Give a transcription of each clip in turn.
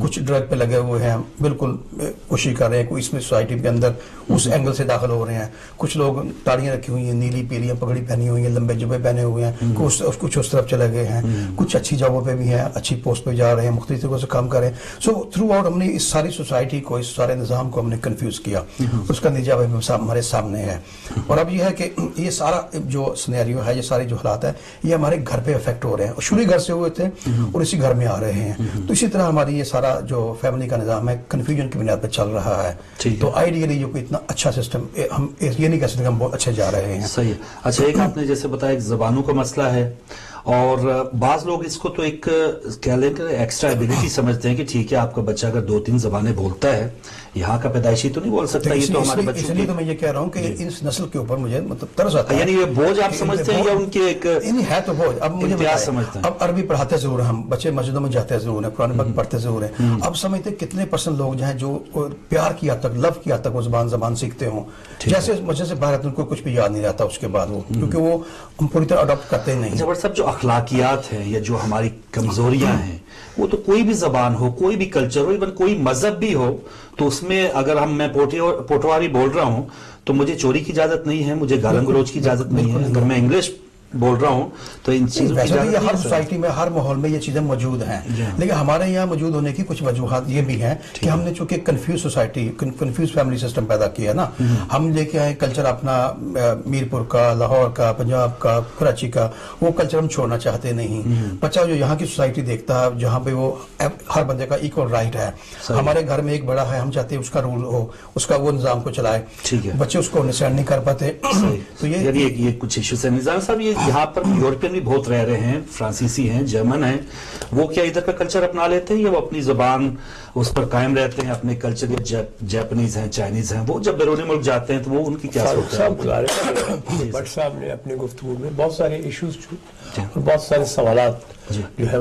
کچھ ڈرگ پہ لگے ہوئے ہیں, بالکل کوشش کر رہے ہیں, کوئی اس میں سوسائٹی کے اندر اس اینگل سے داخل ہو رہے ہیں. کچھ لوگ تاڑیاں رکھی ہوئی ہیں, نیلی پیلیاں پگڑی پہنی ہوئی ہیں, لمبے جبے پہنے ہوئے ہیں, کچھ اس طرف چلے گئے ہیں, کچھ اچھی جگہوں پہ بھی ہیں, اچھی پوسٹ پہ جا رہے ہیں, مختلف طریقوں سے کام کر رہے ہیں. سو تھرو آؤٹ ہم نے اس ساری سوسائٹی کو, اس سارے نظام کو ہم نے کنفیوز کیا. اس کا نتیجہ ہمارے سامنے ہے. اور اب یہ ہے کہ یہ سارا جو سینیریو ہے, یہ سارے جو حالات ہیں, یہ ہمارے گھر پہ افیکٹ ہو رہے ہیں. شروع گھر سے ہوئے تھے اور اسی گھر میں آ رہے ہیں. تو اسی طرح ہماری یہ سارا جو فیملی کا نظام ہے کنفیوژن کی بنیاد پہ چل رہا ہے. تو آئیڈیلی جو کوئی اتنا اچھا سسٹم, ہم یہ نہیں کہہ سکتے ہم بہت اچھے جا رہے ہیں. صحیح. اچھا, ایک آپ نے جیسے بتایا ایک زبانوں کا مسئلہ ہے, اور بعض لوگ اس کو تو ایک کیا لیں کہ ایکسٹرا ایبیلٹی سمجھتے ہیں کہ ٹھیک ہے آپ کا بچہ اگر 2-3 زبانیں بولتا ہے, یہاں کا پیدائشی تو نہیں بول سکتا, یہ تو ہمارے بچوں کی. تو میں یہ کہہ رہا ہوں کہ اس نسل کے اوپر مجھے مطلب ترس آتا ہے. یعنی یہ بوجھ آپ سمجھتے ہیں یا ان کے ایک ہے تو بوجھ. اب مجھے سمجھتے ہیں, اب عربی پڑھاتے ضرور ہیں ہم, بچے مسجدوں میں جاتے ضرور ہیں, قرآن پاک پڑھتے ضرور ہیں. اب سمجھتے کتنے پرسنٹ لوگ جو ہیں جو پیار کی حد تک, لو کی حد تک وہ زبان سیکھتے ہوں. جیسے مسجد سے باہر ان کو کچھ بھی یاد نہیں رہتا اس کے بعد, وہ کیونکہ وہ ہم پوری طرح اڈاپٹ کرتے نہیں. جبر صاحب, جو اخلاقیات ہیں یا جو ہماری کمزوریاں ہیں, وہ تو کوئی بھی زبان ہو, کوئی بھی کلچر ہو, ایون کوئی مذہب بھی ہو, تو اس میں اگر میں پوٹواری بول رہا ہوں تو مجھے چوری کی اجازت نہیں ہے, مجھے گالم گلوچ کی اجازت نہیں ہے. اگر میں انگلش بول رہا ہوں تو ان چیزوں کی اجازت نہیں. ہر سوسائٹی میں, ہر ماحول میں یہ چیزیں موجود ہیں, لیکن ہمارے یہاں موجود ہونے کی کچھ وجوہات یہ بھی ہیں کہ ہم نے چونکہ confuse society, confuse family system پیدا کیا نا. ہم لے کے آئے کلچر اپنا میرپور کا, لاہور کا, پنجاب کا, کراچی کا, وہ کلچر ہم چھوڑنا چاہتے نہیں. بچہ جو یہاں کی سوسائٹی دیکھتا ہے جہاں پہ وہ ہر بندے کا ایکول رائٹ ہے, ہمارے گھر میں ایک بڑا ہے, ہم چاہتے ہیں اس کا رول ہو, اس کا وہ نظام کو چلائے. بچے اس کو انڈرسٹینڈ نہیں کر پاتے. تو یہ کچھ ایشوز ہیں. نظام صاحب, یہ یہاں پر یورپین بھی بہت رہ رہے ہیں, فرانسیسی ہیں, جرمن ہیں, وہ کیا ادھر کا کلچر اپنا لیتے ہیں یا وہ اپنی زبان اس پر قائم رہتے ہیں, اپنے کلچر, یا جاپنیز ہیں, چائنیز ہیں, وہ جب بیرونی ملک جاتے ہیں تو وہ ان کی کیا سوچ ہے؟ بٹ صاحب نے اپنے گفتگو میں بہت سارے ایشوز اور بہت سارے سوالات جو ہے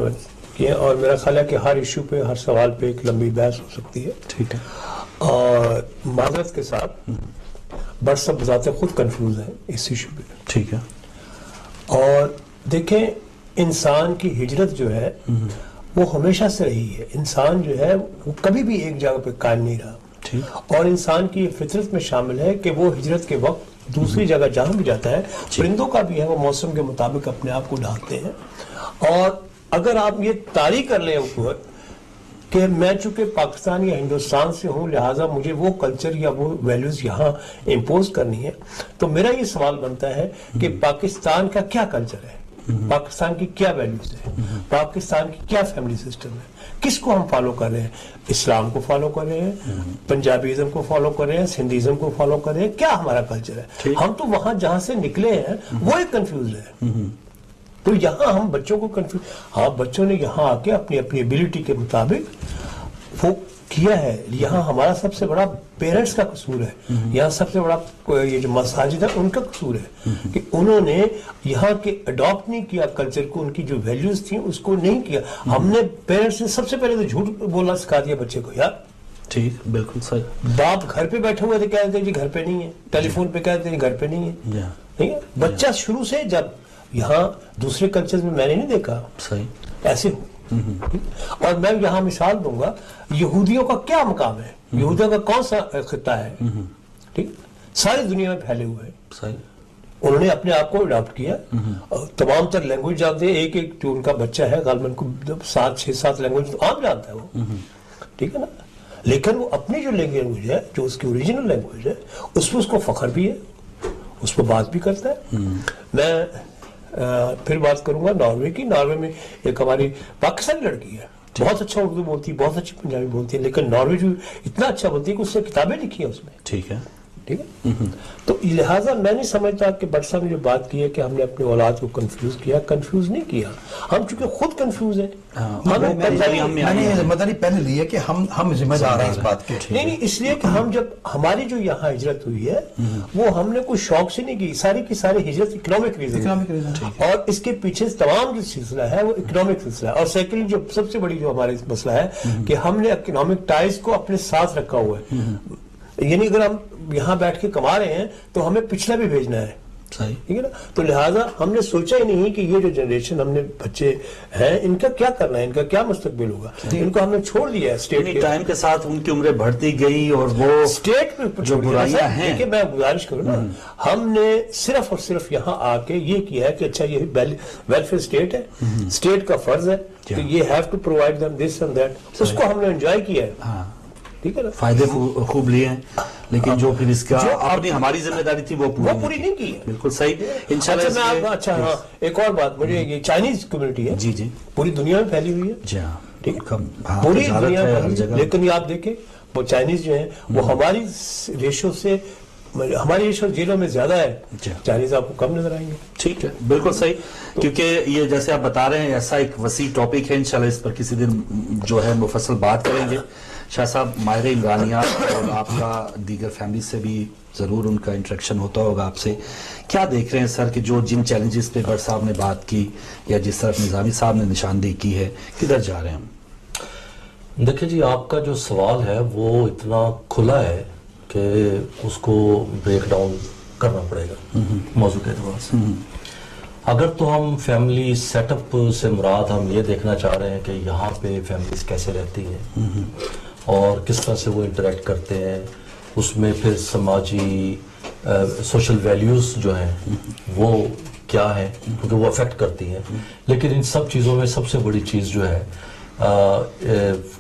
کیے, اور میرا خیال ہے کہ ہر ایشو پہ, ہر سوال پہ ایک لمبی بحث ہو سکتی ہے. ٹھیک ہے. اور معذرت کے ساتھ بٹ صاحب بذات خود کنفیوز ہیں اس ایشو پہ. ٹھیک ہے. اور دیکھیں, انسان کی ہجرت جو ہے وہ ہمیشہ سے رہی ہے. انسان جو ہے وہ کبھی بھی ایک جگہ پہ قائم نہیں رہا, اور انسان کی فطرت میں شامل ہے کہ وہ ہجرت کے وقت دوسری جگہ جہاں بھی جاتا ہے, پرندوں کا بھی ہے, وہ موسم کے مطابق اپنے آپ کو ڈھالتے ہیں. اور اگر آپ یہ طاری کر لیں اوپر کہ میں چونکہ پاکستان یا ہندوستان سے ہوں, لہٰذا مجھے وہ کلچر یا وہ ویلیوز یہاں امپوز کرنی ہے, تو میرا یہ سوال بنتا ہے کہ پاکستان کا کیا کلچر ہے, پاکستان کی کیا ویلیوز ہے, پاکستان کی کیا فیملی سسٹم ہے, کس کو ہم فالو کر رہے ہیں؟ اسلام کو فالو کر رہے ہیں, پنجابیزم کو فالو کر رہے ہیں, سندھیزم کو فالو کر رہے ہیں, کیا ہمارا کلچر ہے؟ ہم تو وہاں جہاں سے نکلے ہیں وہ ایک کنفیوز ہے. تو یہاں ہم بچوں کو کنفیوز, ہاں بچوں نے یہاں آ کے اپنی ایبیلٹی کے مطابق وہ کیا ہے. یہاں ہمارا سب سے بڑا پیرنٹس کا قصور ہے, یہاں سب سے بڑا یہ جو مساجد ہے ان کا قصور ہے کہ انہوں نے یہاں کے اڈاپٹ نہیں کیا کلچر کو, ان کی جو ویلیوز تھیں اس کو نہیں کیا. ہم نے پیرنٹس نے سب سے پہلے تو جھوٹ بولنا سکھا دیا بچے کو. یار ٹھیک, بالکل صحیح. باپ گھر پہ بیٹھے ہوئے تھے, کہتے ہیں جی گھر پہ نہیں ہے, ٹیلی فون پہ کہتے ہیں گھر پہ نہیں ہے. نہیں ہے بچہ شروع سے, جب یہاں دوسرے کلچر میں نے نہیں دیکھا ایسے ہوں. اور میں یہاں مثال دوں گا, یہودیوں کا کیا مقام ہے, یہودیوں کا کون سا خطہ ہے, ٹھیک, ساری دنیا میں پھیلے ہوئے ہیں. انہوں نے اپنے آپ کو اڈاپٹ کیا, تمام تر لینگویج جانتے ہیں, ایک ایک جو ان کا بچہ ہے غالباً کو 6-7 لینگویج عام جانتا ہے وہ, ٹھیک ہے نا. لیکن وہ اپنی جو لینگویج ہے, جو اس کی اوریجنل لینگویج ہے, اس پہ اس کو فخر بھی ہے, اس پہ بات بھی کرتا ہے. میں پھر بات کروں گا ناروے کی. ناروے میں ایک ہماری پاکستانی لڑکی ہے, بہت اچھا اردو بولتی ہے, بہت اچھی پنجابی بولتی ہے, لیکن ناروے جو اتنا اچھا بولتی ہے کہ اس نے کتابیں لکھی ہیں اس میں. ٹھیک ہے, ٹھیک ہے. تو لہٰذا میں نہیں سمجھتا کہ بٹ صاحب نے جو بات کی ہے کہ ہم نے اپنے اولاد کو کنفیوز کیا, کنفیوز نہیں کیا. ہم چونکہ خود کنفیوز ہیں, میں نے ذمہ داری پہلے لی ہے کہ ہم ذمہ دار ہیں اس بات کے. نہیں, اس لیے کہ ہم جب ہماری جو یہاں ہجرت ہوئی ہے وہ ہم نے کوئی شوق سے نہیں کی, ساری کی ساری ہجرت اکنامک ریزن, اور اس کے پیچھے تمام جو سلسلہ ہے وہ اکنامک سلسلہ ہے. اور سیکنڈلی جو سب سے بڑی جو ہمارے مسئلہ ہے کہ ہم نے اکنامک ٹائز کو اپنے ساتھ رکھا ہوا ہے. یعنی اگر ہم یہاں بیٹھ کے کما رہے ہیں تو ہمیں پچھلا بھی بھیجنا ہے, ٹھیک ہے نا. تو لہٰذا ہم نے سوچا ہی نہیں کہ یہ جو جنریشن ہم نے بچے ہیں ان کا کیا کرنا ہے, ان کا کیا مستقبل ہوگا. ان کو ہم نے چھوڑ دیا ہے اسٹیٹ کے ٹائم کے ساتھ ان کی عمریں بڑھتی گئی اور وہ اسٹیٹ پہ جو برائیاں ہیں. دیکھیے میں گزارش کروں نا, ہم نے صرف اور صرف یہاں آ کے یہ کیا ہے کہ اچھا یہ ویلفیئر اسٹیٹ ہے, اسٹیٹ کا فرض ہے کہ یہ have to provide them this and that, اس کو ہم نے انجوائے کیا ہے. ٹھیک ہے نا, فائدے خوب لیے ہیں, لیکن جو پھر اس کا اپنی ہماری ذمہ داری تھی وہ پوری نہیں کی ہے. بالکل صحیح. انشاءاللہ. اچھا ہاں, ایک اور بات, مجھے یہ چائنیز کمیونٹی ہے جی پوری دنیا میں پھیلی ہوئی ہے. جی ہاں, ٹھیک ہے, پوری دنیا میں. لیکن یہ آپ دیکھیں وہ چائنیز جو ہیں وہ ہماری ریشو سے, ہماری ریشو جیلوں میں زیادہ ہے, چائنیز آپ کو کم نظر آئیں گے. ٹھیک ہے, بالکل صحیح. کیونکہ یہ جیسے آپ بتا رہے ہیں ایسا ایک وسیع ٹاپک ہے, انشاءاللہ اس پر کسی دن جو ہے مفصل بات کریں گے. شاہ صاحب, ماہر عمرانیات اور آپ کا دیگر فیملی سے بھی ضرور ان کا انٹریکشن ہوتا ہوگا آپ سے, کیا دیکھ رہے ہیں سر کہ جو جن چیلنجز پہ بٹ صاحب نے بات کی یا جس طرف نظامی صاحب نے نشاندہی کی ہے, کدھر جا رہے ہیں ہم؟ دیکھیں جی, آپ کا جو سوال ہے وہ اتنا کھلا ہے کہ اس کو بریک ڈاؤن کرنا پڑے گا موضوع کے اعتبار سے. اگر تو ہم فیملی سیٹ اپ سے مراد ہم یہ دیکھنا چاہ رہے ہیں کہ یہاں پہ فیملیز کیسے رہتی ہیں اور کس طرح سے وہ انٹریکٹ کرتے ہیں, اس میں پھر سماجی سوشل ویلیوز جو ہیں وہ کیا ہیں, کیونکہ وہ افیکٹ کرتی ہیں. لیکن ان سب چیزوں میں سب سے بڑی چیز جو ہے,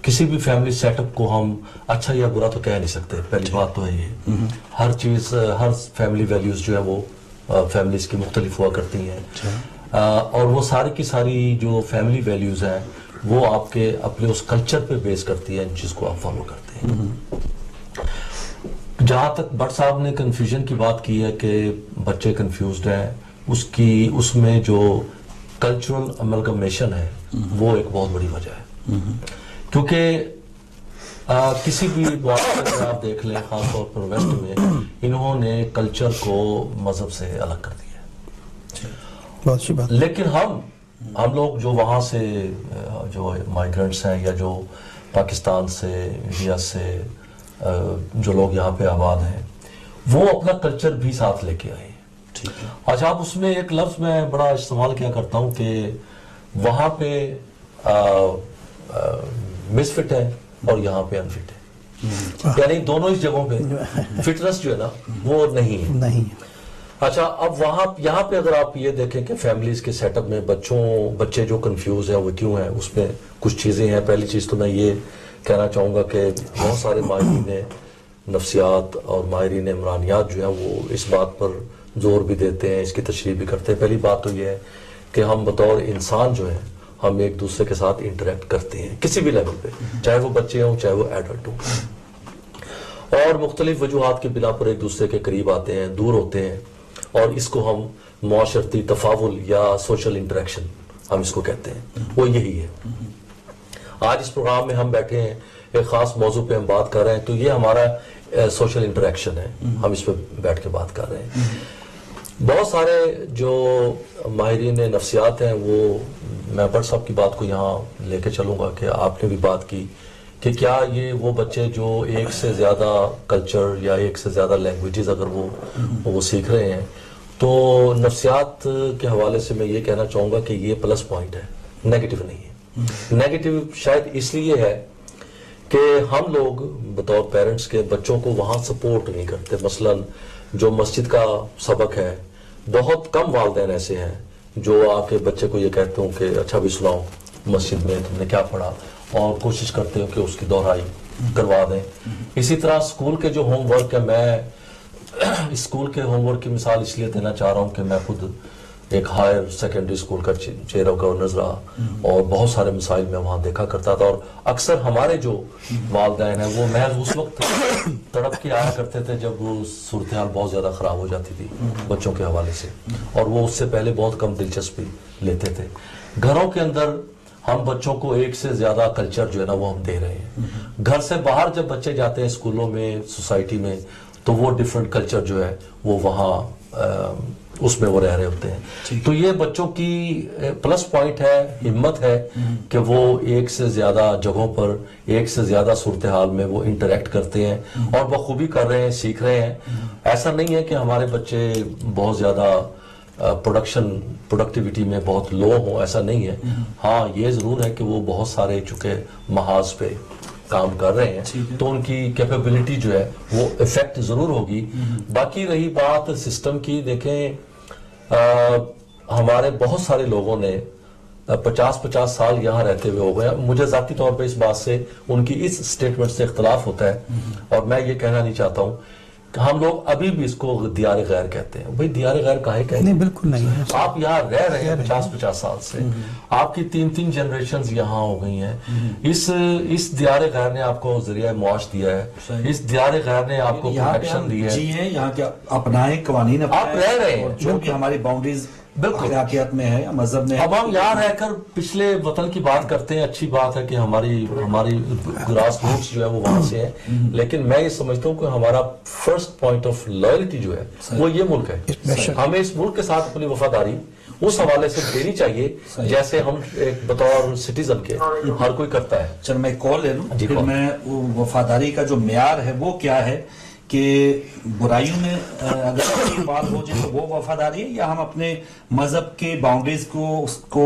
کسی بھی فیملی سیٹ اپ کو ہم اچھا یا برا تو کہہ نہیں سکتے. پہلی بات تو ہے یہ, ہر چیز, ہر فیملی ویلیوز جو ہے وہ فیملیز کی مختلف ہوا کرتی ہیں, اور وہ ساری کی ساری جو فیملی ویلیوز ہیں وہ آپ کے اپنے اس کلچر پہ بیس کرتی ہے جس کو آپ فالو کرتے ہیں. جہاں تک بٹ صاحب نے کنفیوژن کی بات کی ہے کہ بچے کنفیوزڈ ہیں, اس میں جو کلچرل املگمیشن ہے وہ ایک بہت بڑی وجہ ہے. کیونکہ کسی بھی معاشرے میں آپ دیکھ لیں, خاص طور پر ویسٹ میں, انہوں نے کلچر کو مذہب سے الگ کر دیا ہے. لیکن ہم لوگ جو وہاں سے جو مائیگرنٹس ہیں یا جو پاکستان سے, انڈیا سے جو لوگ یہاں پہ آباد ہیں, وہ اپنا کلچر بھی ساتھ لے کے آئے ہیں. اچھا, اب اس میں ایک لفظ میں بڑا استعمال کیا کرتا ہوں کہ وہاں پہ مس فٹ ہے اور یہاں پہ انفٹ ہے, یعنی دونوں اس جگہوں پہ فٹنس جو ہے نا وہ نہیں ہے. اچھا, اب یہاں پہ اگر آپ یہ دیکھیں کہ فیملیز کے سیٹ اپ میں بچے جو کنفیوز ہیں وہ کیوں ہیں, اس میں کچھ چیزیں ہیں. پہلی چیز تو میں یہ کہنا چاہوں گا کہ بہت سارے ماہرین نفسیات اور ماہرین عمرانیات جو ہیں وہ اس بات پر زور بھی دیتے ہیں, اس کی تشریح بھی کرتے ہیں. پہلی بات تو یہ ہے کہ ہم بطور انسان جو ہیں ہم ایک دوسرے کے ساتھ انٹریکٹ کرتے ہیں کسی بھی لیول پہ, چاہے وہ بچے ہوں چاہے وہ ایڈلٹ ہوں, اور مختلف وجوہات کی بنا پر ایک دوسرے کے قریب آتے ہیں, دور ہوتے ہیں, اور اس کو ہم معاشرتی تفاول یا سوشل انٹریکشن ہم اس کو کہتے ہیں. وہ یہی ہے. آج اس پروگرام میں ہم بیٹھے ہیں, ایک خاص موضوع پہ ہم بات کر رہے ہیں, تو یہ ہمارا سوشل انٹریکشن ہے, ہم اس پہ بیٹھ کے بات کر رہے ہیں. بہت سارے جو ماہرین نفسیات ہیں وہ, میں بٹ صاحب کی بات کو یہاں لے کے چلوں گا کہ آپ نے بھی بات کی کہ کیا یہ وہ بچے جو ایک سے زیادہ کلچر یا ایک سے زیادہ لینگویجز اگر وہ سیکھ رہے ہیں, تو نفسیات کے حوالے سے میں یہ کہنا چاہوں گا کہ یہ پلس پوائنٹ ہے, نیگیٹو نہیں ہے. نیگیٹو شاید اس لیے ہے کہ ہم لوگ بطور پیرنٹس کے بچوں کو وہاں سپورٹ نہیں کرتے. مثلا جو مسجد کا سبق ہے, بہت کم والدین ایسے ہیں جو آ کے بچے کو یہ کہتے ہوں کہ اچھا بھی سناؤ مسجد میں تم نے کیا پڑھا, اور کوشش کرتے ہو کہ اس کی دہرائی کروا دیں. اسی طرح اسکول کے جو ہوم ورک ہے, میں اسکول کے ہوم ورک کی مثال اس لیے دینا چاہ رہا ہوں کہ میں خود ایک ہائر سیکنڈری اسکول کا چیئر آف گورننس رہا, اور بہت سارے مسائل میں وہاں دیکھا کرتا تھا. اور اکثر ہمارے جو والدین ہیں وہ محض اس وقت تڑپ کے آیا کرتے تھے جب وہ صورتحال بہت زیادہ خراب ہو جاتی تھی بچوں کے حوالے سے, اور وہ اس سے پہلے بہت کم دلچسپی لیتے تھے. گھروں کے اندر ہم بچوں کو ایک سے زیادہ کلچر جو ہے نا وہ ہم دے رہے ہیں. گھر سے باہر جب بچے جاتے ہیں اسکولوں میں, سوسائٹی میں, تو وہ ڈیفرنٹ کلچر جو ہے وہ وہاں اس میں وہ رہ رہے ہوتے ہیں. تو یہ بچوں کی پلس پوائنٹ ہے, ہمت ہے کہ وہ ایک سے زیادہ جگہوں پر ایک سے زیادہ صورتحال میں وہ انٹریکٹ کرتے ہیں اور بخوبی کر رہے ہیں, سیکھ رہے ہیں. ایسا نہیں ہے کہ ہمارے بچے بہت زیادہ پروڈکٹیوٹی میں بہت لو ہوں, ایسا نہیں ہے. ہاں یہ ضرور ہے کہ وہ بہت سارے چونکہ محاذ پہ کام کر رہے ہیں تو ان کی کیپیبلٹی جو ہے وہ افیکٹ ضرور ہوگی. باقی رہی بات سسٹم کی, دیکھیں ہمارے بہت سارے لوگوں نے 50 سال یہاں رہتے ہوئے ہو گئے. مجھے ذاتی طور پہ اس بات سے ان کی اس سٹیٹمنٹ سے اختلاف ہوتا ہے اور میں یہ کہنا نہیں چاہتا ہوں کہ ہم لوگ ابھی بھی اس کو دیار غیر کہتے ہیں. بھئی دیار غیر کاہے کہتے ہیں؟ نہیں بالکل نہیں ہے. آپ یہاں رہ رہے ہیں 50 سال سے, آپ کی 3 جنریشنز یہاں ہو گئی ہیں. اس دیار غیر نے آپ کو ذریعہ معاش دیا ہے, اس دیار غیر نے آپ کو پروٹیکشن دی ہے. جی ہیں یہاں کے اپنائے قوانین, آپ رہ رہے ہیں جو کہ ہماری باؤنڈریز اخلاقیات میں ہے, مذہب میں ہے. اب ہم یہاں رہ کر پچھلے وطن کی بات کرتے ہیں, اچھی بات ہے کہ ہماری گراس روٹس جو ہے وہ وہاں سے ہیں, لیکن میں یہ سمجھتا ہوں کہ ہمارا فرسٹ پوائنٹ آف لائلٹی جو ہے وہ یہ ملک ہے. ہمیں اس ملک کے ساتھ اپنی وفاداری اس حوالے سے دینی چاہیے جیسے ہم ایک بطور سٹیزن کے ہر کوئی کرتا ہے. چل میں کال لے لوں, پھر میں وفاداری کا جو معیار ہے وہ کیا ہے کہ برائیوں میں اگر اچھی بات ہو جائے تو وہ وفاداری ہے, یا ہم اپنے مذہب کے باؤنڈریز کو اس کو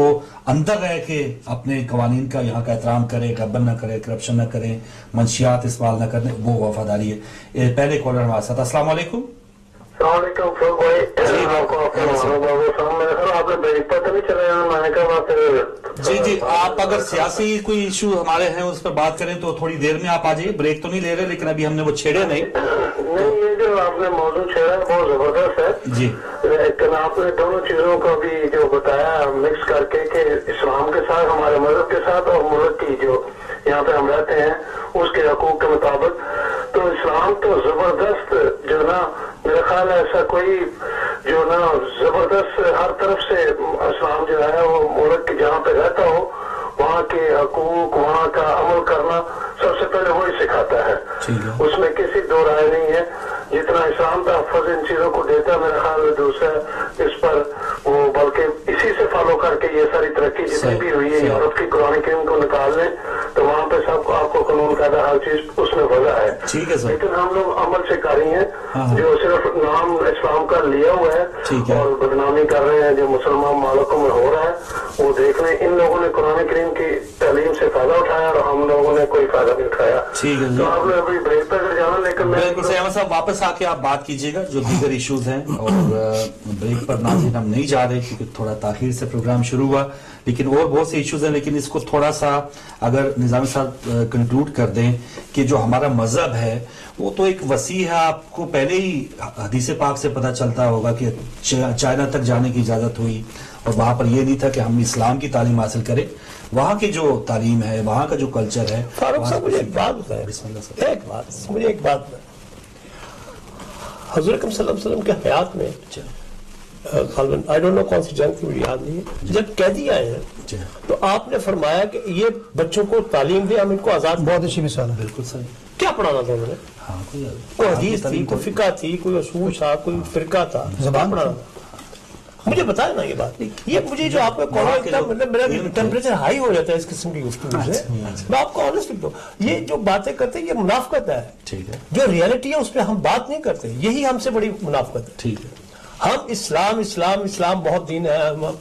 اندر رہ کے اپنے قوانین کا یہاں کا احترام کریں, گبن نہ کریں, کرپشن نہ کریں, منشیات استعمال نہ کریں, وہ وفاداری ہے. پہلے کالر ہمارے ساتھ. السلام علیکم. السلام علیکم فروغ بھائی. آپ نے بریک پر تو نہیں چلے, میں نے کہا جی آپ اگر سیاسی کوئی ایشو ہمارے ہیں اس پر بات کریں تو تھوڑی دیر میں آپ آ جائیے, بریک تو نہیں لے رہے لیکن ابھی ہم نے وہ چھیڑے نہیں. یہ جو آپ نے موضوع چھیڑا ہے بہت زبردست ہے جی, لیکن آپ نے دونوں چیزوں کو بھی جو بتایا مکس کر کے کہ اسلام کے ساتھ, ہمارے مذہب کے ساتھ, اور ملک کی جو یہاں پہ ہم رہتے ہیں اس کے حقوق کے مطابق, تو اسلام تو زبردست جو نا, میرا خیال ہے ایسا کوئی جو نا زبردست ہر طرف سے اسلام جو ہے وہ ملک کے جہاں پہ رہتا ہو وہاں کے حقوق, وہاں کا عمل کرنا سب سے پہلے وہی سکھاتا ہے. اس میں کسی دو رائے نہیں ہے. جتنا اسلام تحفظ ان چیزوں کو دیتا ہے میرا خیال ہے دوسرا اس پر وہ بلکہ اسی سے فالو کر کے یہ ساری ترقی جتنی بھی ہوئی ہے یورپ کی قرآن کریم کو نکال لیں تو وہاں پہ سب کو آپ کو قانون قاعدہ ہر چیز اس میں وضع ہے. لیکن ہم لوگ عمل سے کاری ہیں جو صرف نام اسلام کا لیا ہوا ہے اور بدنامی کر رہے ہیں جو مسلمان مالکوں میں ہو رہا ہے وہ دیکھ رہے ہیں. ان لوگوں نے قرآن کریم کی تعلیم سے فائدہ اٹھایا اور ہم لوگوں نے کوئی فائدہ نہیں اٹھایا. تو آپ نے ابھی بریک پہ جانا, لیکن بالکل احمد صاحب واپس آ کے آپ بات کیجیے گا جو دیگر ایشوز ہیں, اور بریک پر ناظرین ہم نہیں جا رہے کیونکہ تھوڑا تاخیر سے پروگرام شروع ہوا, لیکن اور بہت سے ایشوز ہیں, لیکن اس کو تھوڑا سا اگر نظامی صاحب کنکلوڈ کر دیں کہ جو ہمارا مذہب ہے وہ تو ایک وسیع ہے. آپ کو پہلے ہی حدیث پاک سے پتہ چلتا ہوگا کہ چائنا تک جانے کی اجازت ہوئی اور وہاں پر یہ نہیں تھا کہ ہم اسلام کی تعلیم حاصل کریں. وہاں کی جو تعلیم ہے, وہاں کا جو کلچر ہے. فاروق صاحب مجھے ایک بات بتائیں, مجھے ایک بات بتائیں, حضور اکرم صلی اللہ علیہ وسلم کے حیات میں I don't know کون سی جنگ کی مجھے یاد نہیں ہے, جب قیدی آئے ہیں تو آپ نے فرمایا کہ یہ بچوں کو تعلیم دے, ہم ان کو آزاد. بہت اچھی مثال ہے. بالکل صحیح. کیا پڑھانا تھا انہوں نے؟ کوئی حدیث تھی, کوئی فقہ تھی, کوئی اصول تھا, کوئی فرقہ تھا, زبان پڑھانا تھا. مجھے بتائیں نا یہ بات. یہ مجھے جو آپ کو میرا ٹیمپریچر ہائی ہو جاتا ہے اس قسم کی گفتگو سے. میں آپ کو آنےسٹ لکھتا ہوں, یہ جو باتیں کرتے ہیں یہ منافقت ہے. جو ریئلٹی ہے اس پہ ہم بات نہیں کرتے, یہی ہم سے بڑی منافقت ہے. ٹھیک ہے, ہم اسلام بہت دین ہے,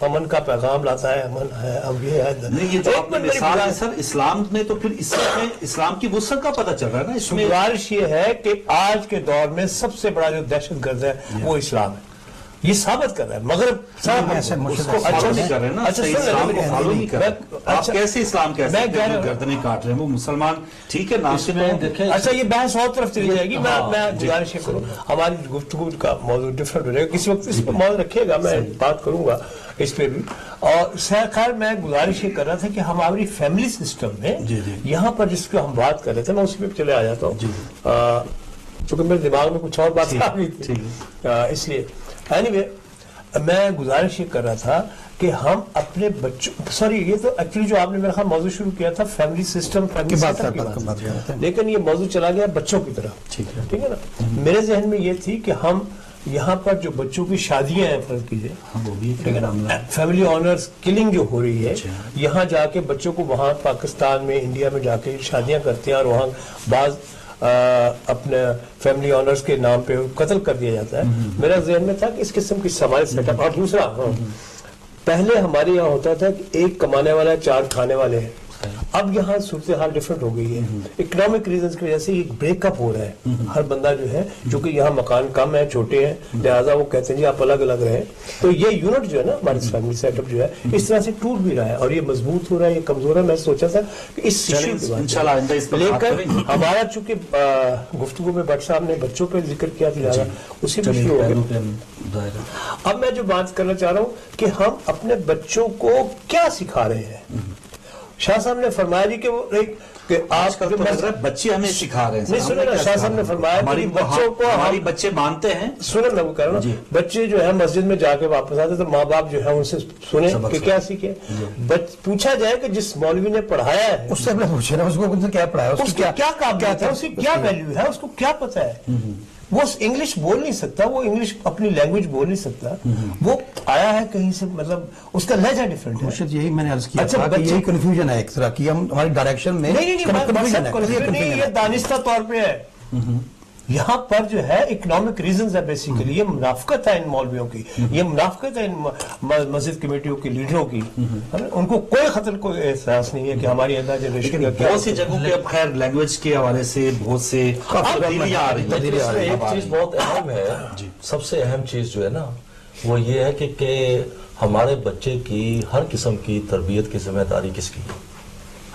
امن کا پیغام لاتا ہے, امن ہے, ہم یہ ہے. نہیں, یہ جو آپ نے مثال ہے سر اسلام میں, تو پھر اس میں اسلام کی وسعت کا پتہ چل رہا ہے نا. اس میں گزارش یہ ہے کہ آج کے دور میں سب سے بڑا جو دہشت گرد ہے وہ اسلام ہے. یہ ثابت کر رہا ہے مگر اچھا نہیں کر رہے نا, اسلام کو فالو نہیں کر رہے. آپ کیسے اسلام کہہ سکتے ہیں جو گردنیں کاٹ رہے ہیں وہ مسلمان؟ ٹھیک ہے ناصر میں دیکھیں. اچھا یہ بحث اور طرف چلی جائے گی. میں گزارش کروں, ہماری گفتگو کا موضوع ڈفرنٹ ہو جائے گا, کسی وقت اس پہ موضوع رکھیے گا, میں بات کروں گا اس پہ بھی. اور خیر میں گزارش یہ کر رہا تھا کہ ہماری فیملی سسٹم میں یہاں پر جس کو ہم بات کر رہے تھے, میں اسی پہ چلے آ جاتا ہوں چونکہ میرے دماغ میں کچھ اور بات آ گئی تھی, اس لیے anyway, میں گزارش یہ کر رہا تھا کہ ہم اپنے بچوں, سوری یہ تو ایکچولی جو آپ نے میرا خیال موضوع شروع کیا تھا فیملی سسٹم کی بات, لیکن یہ موضوع چلا گیا بچوں کی طرف. ٹھیک ہے نا. میرے ذہن میں یہ تھی کہ ہم یہاں پر جو بچوں کی شادیاں ہیں فرض کیجیے وہ بھی ٹھیک ہے نا فیملی آنرز کلنگ جو ہو رہی ہے یہاں جا کے بچوں کو وہاں پاکستان میں انڈیا میں جا کے شادیاں کرتے ہیں اور وہاں بعض اپنے فیملی آنرز کے نام پہ قتل کر دیا جاتا ہے. میرا ذہن میں تھا کہ اس قسم کی ہمارے سیٹ اپ. اور دوسرا پہلے ہمارے یہاں ہوتا تھا کہ ایک کمانے والا ہے 4 کھانے والے ہیں. اب یہاں صورتحال ڈفرنٹ ہو گئی ہے. اکنامک ریزنز کی وجہ سے ایک بریک اپ ہو رہا ہے. ہر بندہ جو ہے جو کہ یہاں مکان کم ہے چھوٹے ہیں لہٰذا وہ کہتے ہیں جی آپ الگ الگ رہیں. تو یہ یونٹ جو ہے نا ہماری فیملی سیٹ اپ جو ہے اس طرح سے ٹوٹ بھی رہا ہے اور یہ مضبوط ہو رہا ہے یہ کمزور ہے. میں سوچا تھا کہ اس لیکن ہمارا چونکہ گفتگو میں بٹ صاحب نے بچوں پہ ذکر کیا تھا زیادہ اسی پہ شروع ہو گیا. اب میں جو بات کرنا چاہ رہا ہوں کہ ہم اپنے بچوں کو کیا سکھا رہے ہیں. شاہ صاحب نے فرمایا جی کہ آپ بچے ہمیں سکھا رہے ہیں. نہیں سنیں نا شاہ صاحب نے فرمایا کہ بچوں کو ہماری بچے مانتے ہیں. سنیں نا وہ کہہ رہا ہوں بچے جو ہے مسجد میں جا کے واپس آتے تو ماں باپ جو ہے ان سے سنیں کہ کیا سیکھے. پوچھا جائے کہ جس مولوی نے پڑھایا ہے اس سے ہم نے پوچھا نا اس کو کیا پڑھایا اس کی کیا قابلیت ہے اس کی کیا ویلیو ہے اس کو کیا پتا ہے. وہ انگلش بول نہیں سکتا وہ انگلش اپنی لینگویج بول نہیں سکتا وہ آیا ہے کہیں سے مطلب اس کا لہجہ ڈفرنٹ ہے. یہی میں نے عرض کیا تھا کہ یہی کنفیوژن ہے ایک طرح کی ہم ہماری ڈائریکشن میں نہیں یہ دانستہ طور پہ ہے. یہاں پر جو ہے اکنامک ریزنز ہے بیسیکلی. یہ منافقت ہے ان مولویوں کی یہ منافقت ہے ان مسجد کمیٹیوں کے لیڈروں کی. ان کو کوئی خطر کوئی احساس نہیں ہے کہ ہماری اندر جنریشن بہت سی جگہوں پہ اب خیر لینگویج کے حوالے سے بہت سے تبدیلیاں آ رہی ہیں. ایک چیز بہت اہم ہے سب سے اہم چیز جو ہے نا وہ یہ ہے کہ ہمارے بچے کی ہر قسم کی تربیت کی ذمہ داری کس کی ہے.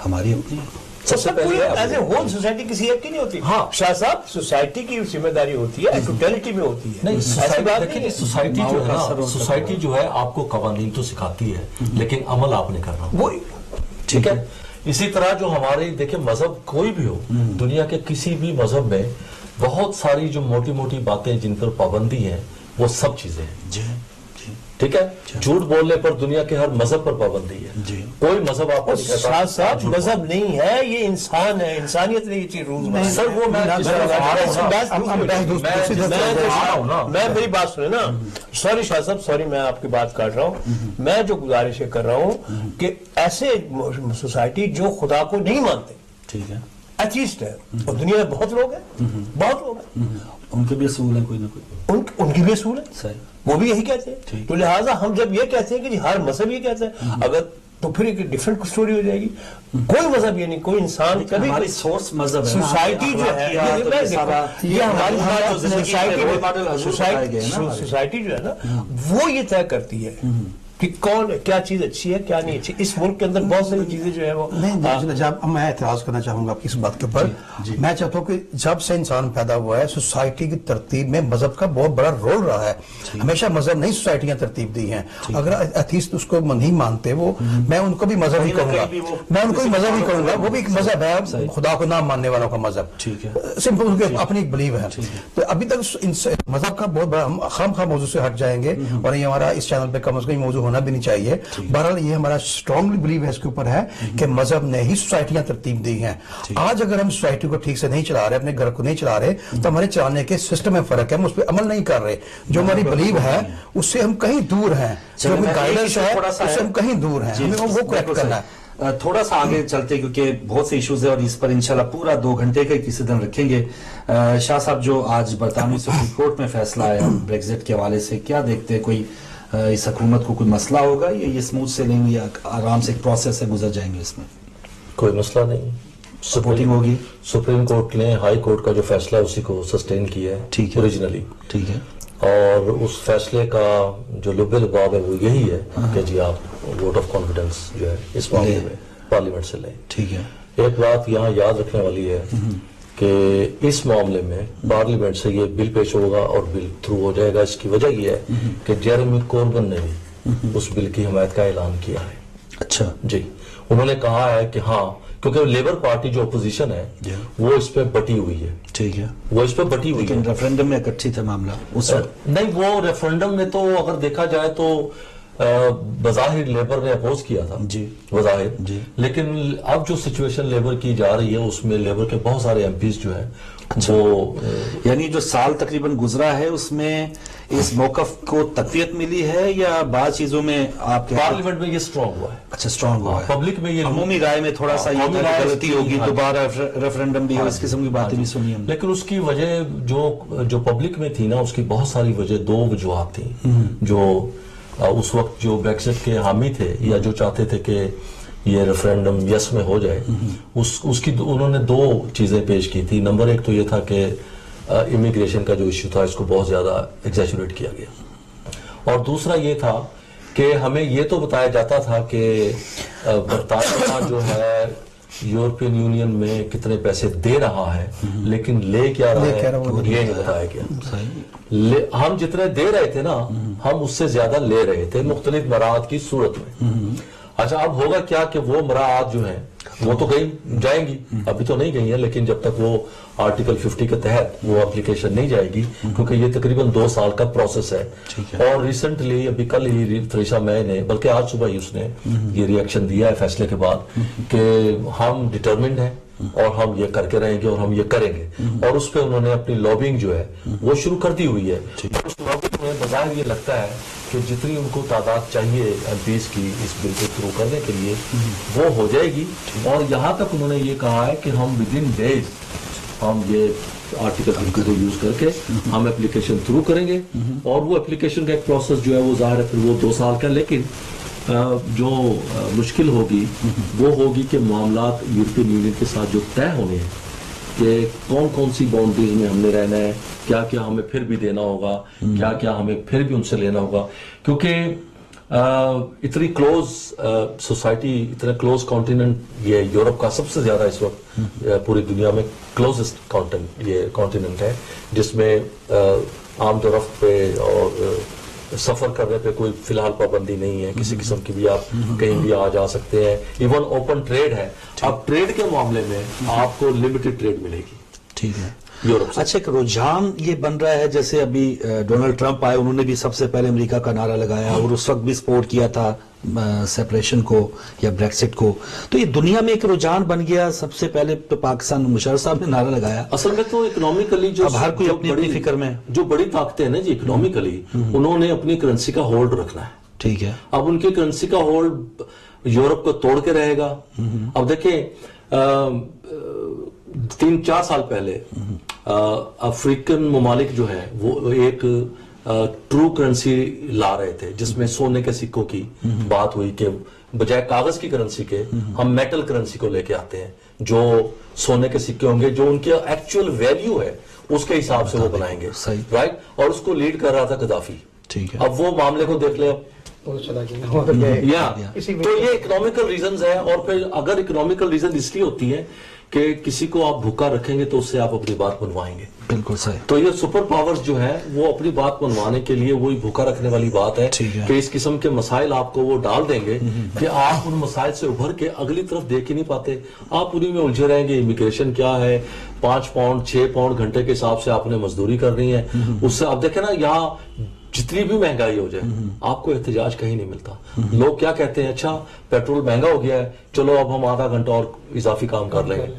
ہماری اپنی سب سے پہلے ایز اے ہول سوسائٹی کسی ایک کی نہیں ہوتی. ہاں شاہ صاحب سوسائٹی کی ذمہ داری ہوتی ہے ٹوٹیلٹی میں ہوتی ہے. نہیں سوسائٹی جو ہے نا سوسائٹی جو ہے آپ کو قوانین تو سکھاتی ہے لیکن عمل آپ نے کرنا وہ ٹھیک ہے. اسی طرح جو ہمارے دیکھیں مذہب کوئی بھی ہو دنیا کے کسی بھی مذہب میں بہت ساری جو موٹی موٹی باتیں جن پر پابندی ہیں وہ سب چیزیں ہیں. ٹھیک ہے جھوٹ بولنے پر دنیا کے ہر مذہب پر پابندی ہے. کوئی مذہب آپ کو شاہ صاحب مذہب نہیں ہے یہ انسان ہے انسانیت نے یہ چیز روز سر وہ میں میری بات سنیں نا. سوری شاہ صاحب سوری میں آپ کی بات کاٹ رہا ہوں. میں جو گزارش کر رہا ہوں کہ ایسے سوسائٹی جو خدا کو نہیں مانتے ٹھیک ہے ایتھیسٹ ہے اور دنیا میں بہت لوگ ہیں ان کے بھی اصول ہیں کوئی نہ کوئی ان کی بھی اصول ہے وہ بھی یہی کہتے ہیں. تو لہٰذا ہم جب یہ کہتے ہیں کہ جی ہر مذہب یہ کہتا ہے اگر تو پھر ایک ڈفرنٹ سٹوری ہو جائے گی. کوئی مذہب یہ نہیں کوئی انسان کبھی ہماری سورس مذہب ہے سوسائٹی جو ہے یہ ہماری سوسائٹی جو ہے نا وہ یہ طے کرتی ہے کہ کون کیا چیز اچھی ہے کیا نہیں اچھی. اس ملک کے اندر بہت ساری چیزیں جو ہے وہ نہیں. جب میں اعتراض کرنا چاہوں گا آپ کی اس بات کے اوپر. میں چاہتا ہوں کہ جب سے انسان پیدا ہوا ہے سوسائٹی کی ترتیب میں مذہب کا بہت بڑا رول رہا ہے. ہمیشہ مذہب نہیں سوسائٹیاں ترتیب دی ہیں. اگر ایتھیسٹ اس کو نہیں مانتے وہ میں ان کو بھی مذہب ہی کہوں گا وہ بھی ایک مذہب ہے خدا کو نہ ماننے والوں کا مذہب. سمپل ان کی اپنی ایک بلیو ہے. تو ابھی تک مذہب کا بہت بڑا ہم خام خواہ موضوع سے ہٹ جائیں گے اور یہ ہمارا اس چینل پہ کم از کم موضوع ہونا بھی نہیں چاہیے. بہرحال یہ ہمارا اسٹرانگلی بلیو ہے اس کے اوپر ہے کہ مذہب نے ہی سوسائٹیاں ترتیب دی ہیں. آج اگر ہم سوسائٹی کو ٹھیک سے نہیں چلا رہے اپنے گھر کو نہیں چلا رہے تو ہمارے چلانے کے سسٹم میں فرق ہے. ہم اس پہ عمل نہیں کر رہے. جو ہماری بلیو ہے اس سے ہم کہیں دور ہیں. جو گائیڈنس ہے اس سے ہم کہیں دور ہیں. ہمیں وہ کریکٹ کرنا ہے. تھوڑا سا آگے چلتے کیونکہ بہت سے ایشوز ہیں اور اس پر انشاءاللہ پورا 2 گھنٹے کا کسی دن رکھیں گے. شاہ صاحب جو آج برطانوی سپریم کورٹ میں فیصلہ آیا بریگزٹ کے حوالے سے کیا دیکھتے ہیں کوئی اس حکومت کو کوئی مسئلہ ہوگا یا یہ اسموتھ سے لیں گے یا آرام سے ایک پروسیس سے گزر جائیں گے؟ اس میں کوئی مسئلہ نہیں. سپورٹنگ ہوگی. سپریم کورٹ نے ہائی کورٹ کا جو فیصلہ اسی کو سسٹین کیا ہے ٹھیک ہے اوریجنلی. ٹھیک ہے اور اس فیصلے کا جو لب لباب ہے وہ یہی ہے کہ جی آپ ووٹ آف کانفیڈنس جو ہے اس معاملے میں پارلیمنٹ سے لیں. ٹھیک ہے. ایک بات یہاں یاد رکھنے والی ہے کہ اس معاملے میں پارلیمنٹ سے یہ بل پیش ہوگا اور بل تھرو ہو جائے گا. اس کی وجہ یہ ہے کہ جیریمی کوربن نے بھی اس بل کی حمایت کا اعلان کیا ہے. اچھا جی انہوں نے کہا ہے کہ ہاں کیونکہ لیبر پارٹی جو اپوزیشن ہے وہ اس پہ بٹی ہوئی ہے. ٹھیک ہے وہ اس پہ بٹی ہوئی ہے. ریفرینڈم میں اکٹھی تھا معاملہ اس وقت نہیں وہ ریفرینڈم میں تو اگر دیکھا جائے تو بظاہر لیبر نے اپوز کیا تھا جی بظاہر جی، لیکن اب جو سچویشن لیبر کی جا رہی ہے اس میں لیبر کے بہت سارے ایم پیز جو ہیں وہ یعنی جو سال تقریباً گزرا ہے اس میں اس موقف کو تقویت ملی ہے یا بعض چیزوں میں آپ پارلیمنٹ میں یہ سٹرونگ ہوا ہے. اچھا سٹرونگ ہوا ہے، پبلک میں یہ عمومی رائے میں تھوڑا سا یہ تھا کہ غلطی ہوگی، دوبارہ ریفرینڈم بھی اس قسم کی باتیں بھی سنی ہم نے. لیکن اس کی وجہ جو پبلک میں تھی نا اس کی بہت ساری وجہ، دو وجوہات تھیں. جو اس وقت جو بریکزٹ کے حامی تھے یا جو چاہتے تھے کہ یہ ریفرینڈم یس میں ہو جائے، اس کی انہوں نے دو چیزیں پیش کی تھی. نمبر ایک تو یہ تھا کہ امیگریشن کا جو ایشو تھا اس کو بہت زیادہ ایگزیجریٹ کیا گیا، اور دوسرا یہ تھا کہ ہمیں یہ تو بتایا جاتا تھا کہ برطانیہ جو ہے یورپین یونین میں کتنے پیسے دے رہا ہے، لیکن لے کیا رہا ہے یہ نہیں بتایا گیا. ہم جتنے دے رہے تھے نا ہم اس سے زیادہ لے رہے تھے مختلف مراعات کی صورت میں. اچھا اب ہوگا کیا کہ وہ مراعات جو ہیں وہ تو جائیں گی، ابھی تو نہیں گئی ہیں، لیکن جب تک وہ آرٹیکل 50 کے تحت وہ اپلیکیشن نہیں جائے گی، کیونکہ یہ تقریباً 2 سال کا پروسیس ہے. اور ریسنٹلی ابھی کل ہی تھریسا مے نے، بلکہ آج صبح ہی اس نے یہ ری ایکشن دیا ہے فیصلے کے بعد کہ ہم ڈٹرمنڈ ہیں اور ہم یہ کر کے رہیں گے اور ہم یہ کریں گے. اور اس پہ انہوں نے اپنی لابنگ جو ہے وہ شروع کر دی ہوئی ہے. اس لابنگ میں بظاہر یہ لگتا ہے کہ جتنی ان کو تعداد چاہیے ایم پیز کی اس بل کو تھرو کرنے کے لیے وہ ہو جائے گی. اور یہاں تک انہوں نے یہ کہا ہے کہ ہم ود ان ڈیز ہم یہ آرٹیکل 50 کو یوز کر کے ہم اپلیکیشن تھرو کریں گے. اور وہ اپلیکیشن کا ایک پروسیس جو ہے وہ ظاہر ہے پھر وہ 2 سال کا، لیکن جو مشکل ہوگی وہ ہوگی کہ معاملات یورپین یونین کے ساتھ جو طے ہونے ہیں کہ کون کون سی باؤنڈریز میں ہم نے رہنا ہے، کیا کیا ہمیں پھر بھی دینا ہوگا، کیا کیا ہمیں پھر بھی ان سے لینا ہوگا. کیونکہ اتنی کلوز سوسائٹی، اتنا کلوز کانٹیننٹ یہ یورپ کا سب سے زیادہ اس وقت پوری دنیا میں کلوزسٹ یہ کانٹیننٹ ہے، جس میں عام طرف پہ اور سفر کرنے پہ کوئی فی الحال پابندی نہیں ہے کسی قسم کی بھی، آپ کہیں بھی آ جا سکتے ہیں. ایون اوپن ٹریڈ ہے. اب ٹریڈ کے معاملے میں آپ کو لمیٹڈ ٹریڈ ملے گی. ٹھیک ہے. یورپ سے اچھا ایک رجحان یہ بن رہا ہے، جیسے ابھی ڈونلڈ ٹرمپ آئے، انہوں نے بھی سب سے پہلے امریکہ کا نعرہ لگایا اور اس وقت بھی سپورٹ کیا تھا سیپریشن کو یا بریکسٹ کو. تو یہ دنیا میں ایک رجحان بن گیا. سب سے پہلے تو پاکستان مشرف صاحب نے نعرہ لگایا. اصل میں تو اکنامیکلی جو اب ہر کوئی اپنی اپنی فکر میں جو بڑی طاقتیں ہیں نا جی اکنامیکلی، انہوں نے اپنی کرنسی کا ہولڈ رکھنا ہے. ٹھیک ہے. اب ان کی کرنسی کا ہولڈ یورپ کو توڑ کے رہے گا. اب دیکھیں 3-4 سال پہلے افریقن ممالک جو ہے وہ ایک ٹرو کرنسی لا رہے تھے جس میں سونے کے سکوں کی بات ہوئی کہ بجائے کاغذ کی کرنسی کے ہم میٹل کرنسی کو لے کے آتے ہیں، جو سونے کے سکے ہوں گے، جو ان کے ایکچوئل ویلیو ہے اس کے حساب سے وہ بنائیں گے. رائٹ. اور اس کو لیڈ کر رہا تھا قذافی. ٹھیک ہے. اب وہ معاملے کو دیکھ لیں. تو یہ اکنامیکل ریزنز ہیں. اور پھر اگر اکنامیکل ریزن اس لیے ہوتی ہے کہ کسی کو آپ بھوکا رکھیں گے تو اس سے آپ اپنی بات منوائیں گے. بالکل صحیح. تو یہ سپر پاورز جو ہے وہ اپنی بات منوانے کے لیے وہی بھوکا رکھنے والی بات ہے کہ اس قسم کے مسائل آپ کو وہ ڈال دیں گے کہ آپ ان مسائل سے ابھر کے اگلی طرف دیکھ ہی نہیں پاتے. آپ انہیں میں الجھے رہیں گے. امیگریشن کیا ہے، 5 پاؤنڈ 6 پاؤنڈ گھنٹے کے حساب سے آپ نے مزدوری کرنی ہے. اس سے آپ دیکھیں نا یہاں جتنی بھی مہنگائی ہو جائے آپ کو احتجاج کہیں نہیں ملتا. لوگ کیا کہتے ہیں، اچھا پیٹرول مہنگا ہو گیا ہے، چلو اب ہم آدھا گھنٹہ اور اضافی کام کر لیں گے،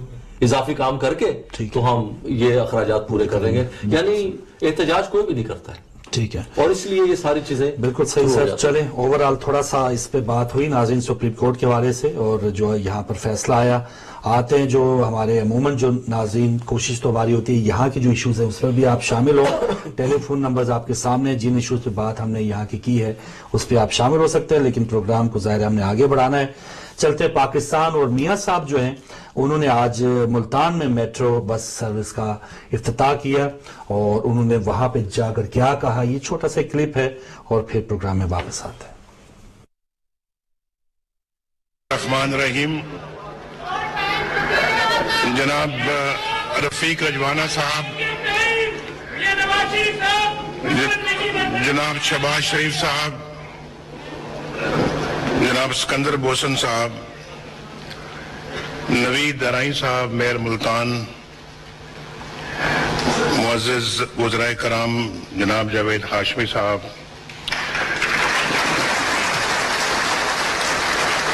اضافی کام کر کے تو ہم یہ اخراجات پورے کر لیں گے. یعنی احتجاج کوئی بھی نہیں کرتا ہے. ٹھیک ہے. اور اس لیے یہ ساری چیزیں بالکل صحیح سر. چلیں اوورآل تھوڑا سا اس پہ بات ہوئی ناظرین سپریم کورٹ کے حوالے سے اور جو یہاں پر فیصلہ آیا. آتے ہیں جو ہمارے عموماً جو ناظرین کوشش تو ہماری ہوتی ہے یہاں کے جو ایشوز ہیں اس پر بھی آپ شامل ہو. ٹیلی فون نمبرز آپ کے سامنے، جن ایشوز پہ بات ہم نے یہاں کی ہے اس پہ آپ شامل ہو سکتے ہیں. لیکن پروگرام کو ظاہر ہم نے آگے بڑھانا ہے. چلتے پاکستان اور میاں صاحب جو ہیں انہوں نے آج ملتان میں میٹرو بس سروس کا افتتاح کیا اور انہوں نے وہاں پہ جا کر کیا کہا، یہ چھوٹا سا کلپ ہے اور پھر پروگرام میں واپس آتے ہیں. الرحمن الرحیم. جناب رفیق رجوانہ صاحب، جناب شہباز شریف صاحب، جناب اسکندر بوسن صاحب، نوید درائیں صاحب، میئر ملتان، معزز وزرائے کرام جناب جاوید ہاشمی صاحب،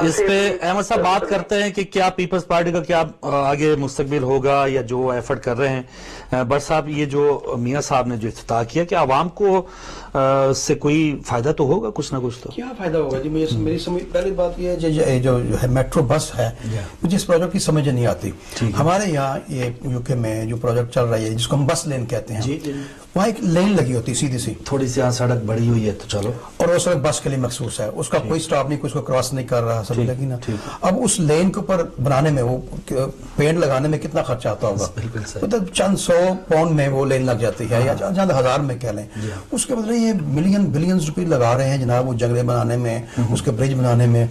اس پہ احمد صاحب بات کرتے ہیں کہ کیا پیپلز پارٹی کا کیا آگے مستقبل ہوگا یا جو ایفرٹ کر رہے ہیں. بٹ صاحب یہ جو میاں صاحب نے جو افتتاح کیا کہ عوام کو سے کوئی فائدہ تو ہوگا کچھ نہ کچھ تو کیا فائدہ ہوگا جی. میری سمجھ پہلی بات یہ ہے جو ہے میٹرو بس ہے مجھے اس پروجیکٹ کی سمجھ نہیں آتی. ہمارے یہاں یہ یو کے میں جو پروجیکٹ چل رہی ہے جس کو ہم بس لین کہتے ہیں وہاں ایک لین لگی ہوتی سیدھی سی, تھوڑی سی سڑک بڑی ہوئی ہے تو چلو, اور وہ سڑک بس کے لیے مخصوص ہے, اس کا کوئی سٹاپ نہیں, کوئی اس کو کراس نہیں کر رہا, سمجھ لگی نا. اب اس لین کے اوپر بنانے میں وہ پینٹ لگانے میں کتنا خرچہ آتا ہوگا, مطلب چند 100 پاؤنڈ میں وہ لین لگ جاتی ہے یا چند ہزار میں کہہ لیں. اس کے بدلے یہ بلینز روپے لگا رہے ہیں جناب وہ جنگلے بنانے میں, اس کے برج بنانے میں.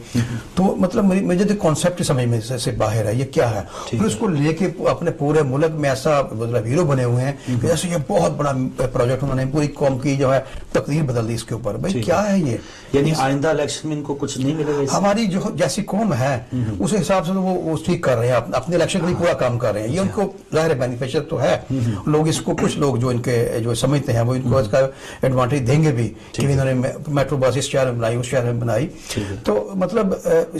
تو مطلب مجھے تو کانسیپٹ سمجھ میں سے باہر ہے, یہ کیا ہے. پھر اس کو لے کے اپنے پورے ملک میں ایسا مطلب ہیرو بنے ہوئے ہیں کہ جیسے یہ بہت بڑا پروجیکٹ انہوں نے پوری قوم کی جو ہے تقدیر بدل دی اس کے اوپر. بھائی کیا ہے یہ, یعنی آئندہ الیکشن میں ان کو کچھ نہیں ملے گا. ہماری جو جیسی قوم ہے اس حساب سے وہ ٹھیک کر رہے ہیں, اپنے الیکشن کے لیے پورا کام کر رہے ہیں. یہ ان کو ظاہر بینیفیشل تو ہے, لوگ اس کو کچھ لوگ جو ان کے جو سمجھتے ہیں وہ ان کو اس کا ایڈوانٹیج دیں گے بھی کہ انہوں نے میٹرو بس اس شہر میں بنائی اس شہر میں بنائی. تو مطلب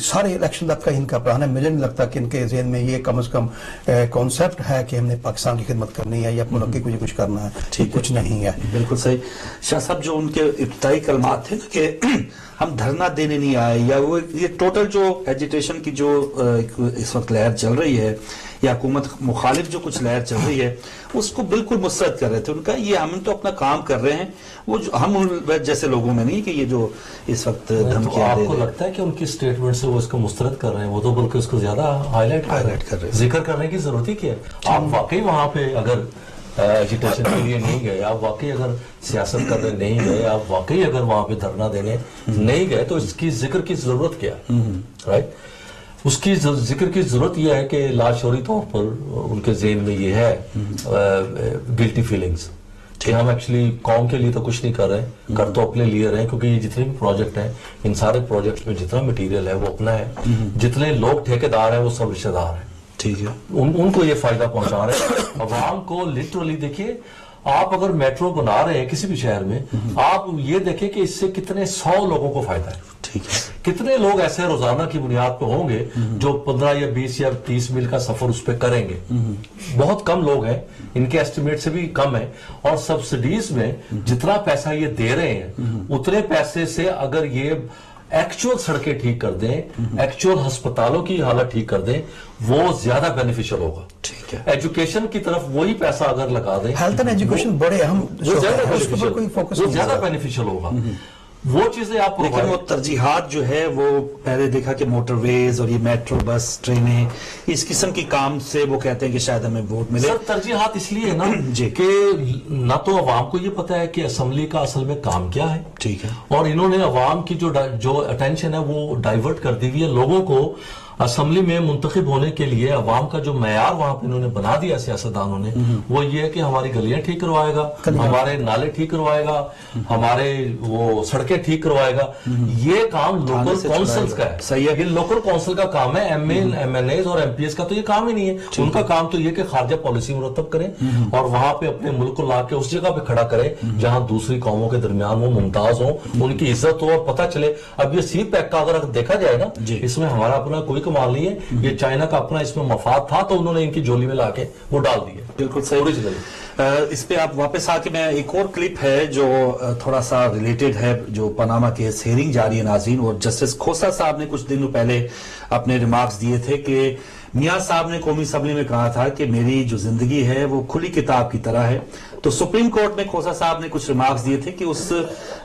سارے الیکشن تک کا ان کا پلان ہے. مجھے نہیں لگتا کہ ان کے ذہن میں یہ کم از کم کانسیپٹ ہے کہ ہم نے پاکستان کی خدمت کرنی ہے یا ملک کی کچھ کرنا ہے, کچھ نہیں ہے. بالکل صحیح. شاہ صاحب جو ان کے ابتدائی کلمات تھے کہ ہم دھرنا دینے نہیں آئے, یا وہ یہ ٹوٹل جو ایجیٹیشن کی جو اس وقت لہر چل رہی ہے یا حکومت مخالف جو کچھ لہر چل رہی ہے اس کو بالکل مسترد کر رہے تھے. ان کا یہ ہم تو اپنا کام کر رہے ہیں, وہ ہم جیسے لوگوں میں نہیں کہ یہ جو اس وقت دھمکیاں آپ کو لگتا ہے کہ ان کی سٹیٹمنٹ سے وہ اس کو مسترد کر رہے ہیں, وہ تو بلکہ اس کو زیادہ ہائی لائٹ کر رہے ہیں. ذکر کرنے کی ضرورت ہی کیا ہے. آپ واقعی وہاں پہ اگر ایجیٹیشن کے لیے نہیں گئے, آپ واقعی اگر سیاست کرنے نہیں گئے, آپ واقعی اگر وہاں پہ دھرنا دینے نہیں گئے تو اس کی ذکر کی ضرورت کیا ہے, رائٹ. اس کی ذکر کی ضرورت یہ ہے کہ لاشعوری طور پر ان کے ذہن میں یہ ہے گلٹی فیلنگز کہ ہم ایکچولی قوم کے لیے تو کچھ نہیں کر رہے, کر تو اپنے لیے رہے ہیں, کیونکہ یہ جتنے بھی پروجیکٹ ہیں ان سارے پروجیکٹ میں جتنا مٹیریل ہے وہ اپنا ہے, جتنے لوگ ٹھیکیدار ہیں وہ سب رشتہ دار ہیں. ٹھیک ہے, ان کو یہ فائدہ پہنچا رہے ہیں. عوام کو لٹرلی دیکھیے, آپ اگر میٹرو بنا رہے ہیں کسی بھی شہر میں, آپ یہ دیکھیں کہ اس سے کتنے 100 لوگوں کو فائدہ ہے. ٹھیک ہے, کتنے لوگ ایسے روزانہ کی بنیاد پہ ہوں گے جو 15 یا 20 یا 30 میل کا سفر اس پہ کریں گے. بہت کم لوگ ہیں, ان کے ایسٹیمیٹ سے بھی کم ہے. اور سبسڈیز میں جتنا پیسہ یہ دے رہے ہیں اتنے پیسے سے اگر یہ ایکچوئل سڑکیں ٹھیک کر دیں, ایکچوئل ہسپتالوں کی حالت ٹھیک کر دیں, وہ زیادہ بینیفیشل ہوگا. ٹھیک ہے, ایجوکیشن کی طرف وہی پیسہ اگر لگا دیں, ہیلتھ اینڈ ایجوکیشن بڑے اہم, وہ زیادہ بینیفیشل ہوگا. وہ چیزیں آپ کو, لیکن وہ ترجیحات جو ہے وہ پہلے دیکھا کہ موٹر ویز اور یہ میٹرو بس ٹرینیں اس قسم کی کام سے وہ کہتے ہیں کہ شاید ہمیں ووٹ ملے. سر ترجیحات اس لیے نا کہ نہ تو عوام کو یہ پتا ہے کہ اسمبلی کا اصل میں کام کیا ہے. ٹھیک ہے, اور انہوں نے عوام کی جو اٹینشن ہے وہ ڈائیورٹ کر دی ہوئی ہے. لوگوں کو اسمبلی میں منتخب ہونے کے لیے عوام کا جو معیار وہاں پہ انہوں نے بنا دیا سیاستدانوں نے, وہ یہ ہے کہ ہماری گلیاں ٹھیک کروائے گا, ہمارے نالے ٹھیک کروائے گا, ہمارے وہ سڑکیں ٹھیک کروائے گا. یہ کام لوکل کونسلز کا ہے. یہ لوکل کونسل کا کام ہے. ایم این ایز اور ایم پی ایس کا تو یہ کام ہی نہیں ہے. ان کا کام تو یہ کہ خارجہ پالیسی مرتب کریں اور وہاں پہ اپنے ملک کو لا کے اس جگہ پہ کھڑا کریں جہاں دوسری قوموں کے درمیان وہ ممتاز ہوں, ان کی عزت ہو اور پتہ چلے. اب یہ سی پیک کا اگر دیکھا جائے نا, اس میں ہمارا اپنا کوئی کمال نہیں ہے. یہ چائنا کا اپنا اس میں مفاد تھا تو انہوں نے ان کی جولی میں لا کے وہ ڈال دیے. بالکل صحیح. اس پہ آپ واپس آ کے میں ایک اور کلپ ہے جو تھوڑا سا ریلیٹڈ ہے, جو پاناما کیس ہیئرنگ جاری ہے ناظرین, اور جسٹس کھوسا صاحب نے کچھ دنوں پہلے اپنے ریمارکس دیے تھے کہ میاں صاحب نے قومی اسمبلی میں کہا تھا کہ میری جو زندگی ہے وہ کھلی کتاب کی طرح ہے. تو سپریم کورٹ میں کھوسا صاحب نے کچھ ریمارکس دیے تھے کہ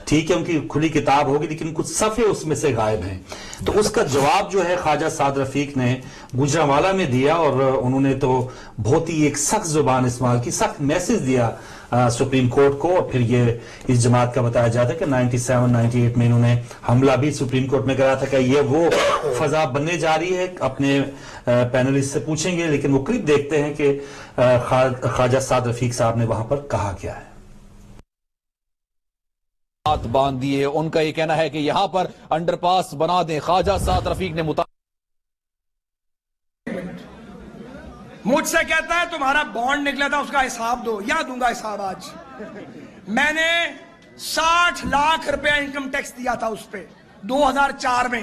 ٹھیک ہے ان کی کھلی کتاب ہوگی لیکن کچھ صفحے اس میں سے غائب ہیں. تو اس کا جواب جو ہے خواجہ سعد رفیق نے گوجرانوالہ میں دیا, اور انہوں نے تو بہت ہی ایک سخت زبان استعمال کی, سخت میسج دیا سپریم کورٹ کو. اور پھر یہ اس جماعت کا بتایا جاتا ہے کہ 97-98 میں انہوں نے حملہ بھی سپریم کورٹ میں کرا تھا کہ یہ وہ فضا بننے جا رہی ہے. اپنے پینلسٹ سے پوچھیں گے, لیکن وہ کلپ دیکھتے ہیں کہ خواجہ سعد رفیق صاحب نے وہاں پر کہا کیا ہے. ہاتھ باندھ دیے, ان کا یہ کہنا ہے کہ یہاں پر انڈر پاس بنا دیں. خواجہ سعد رفیق نے مجھ سے کہتا ہے تمہارا بانڈ نکلا تھا اس کا حساب دو. یا دوں گا حساب آج. میں نے 60 لاکھ روپے انکم ٹیکس دیا تھا اس پہ 2004 میں.